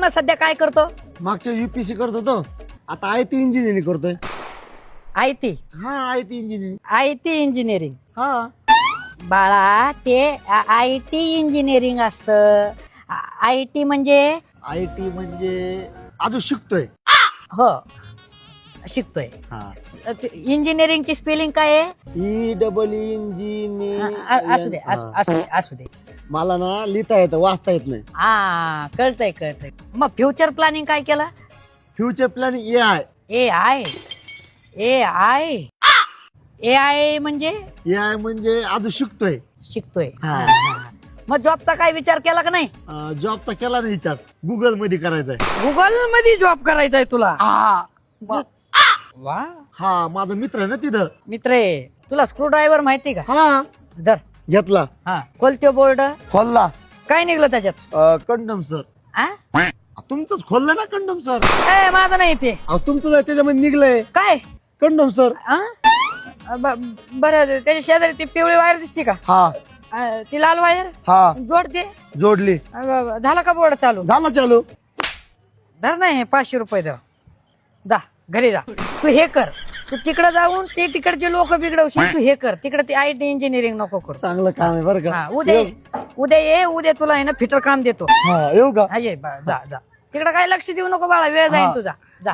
मग सध्या काय करतो? मागच्या UPSC करत होतो, आता IT इंजिनिअरिंग करतोय. IT IT engineering. इंजिनिअरिंग. हा बाळा ते IT इंजिनिअरिंग असतं. IT म्हणजे IT म्हणजे अजून शिकतोय. हो शिकतोय. इंजिनिअरिंगची स्पेलिंग काय आहे? असू दे असू दे. मला ना लिहिता येतं, वाचता येत नाही. हा कळतंय. मग फ्युचर प्लॅनिंग काय केलं? Future planning AI. AI म्हणजे म्हणजे अजून शिकतोय. हा. मग जॉबचा काय विचार केला का नाही? जॉबचा केला ना विचार, गुगल मध्ये करायचा आहे. गुगल मध्ये जॉब करायचा आहे तुला? वा हा माझा मित्र आहे ना तिथं. मित्र आहे तुला. स्क्रू ड्रायव्हर माहिती का? हा धर. घेतला, हा खोलतो बोर्ड. खोलला. काय निघलं त्याच्यात? Condom sir. आ? तुमचंच खोललं ना कंडम सर. ए माझं नाही ते. तुमचं आहे त्याच्यामध्ये निघलंय काय कंडम सर. बरं त्याच्या शेजारी ती पिवळी वायर दिसते का? हा ती लाल वायर हा जोडते. जोडली. झाला का बोर्ड चालू? झाला चालू. धर नाही 500 रुपये दर. जा घरी जा. तू हे कर, तू तिकडे जाऊन ते तिकडचे लोक बिघडवशील. तू हे कर तिकडे ते IT इंजिनिअरिंग नको करू. चांगलं काम आहे बरं का. उद्या ये. उद्या तुला आहे ना फिटर काम देतो. हा येऊ का? जा तिकडे काय लक्ष देऊ नको बाळा. वेळ जाईल तुझा. जा.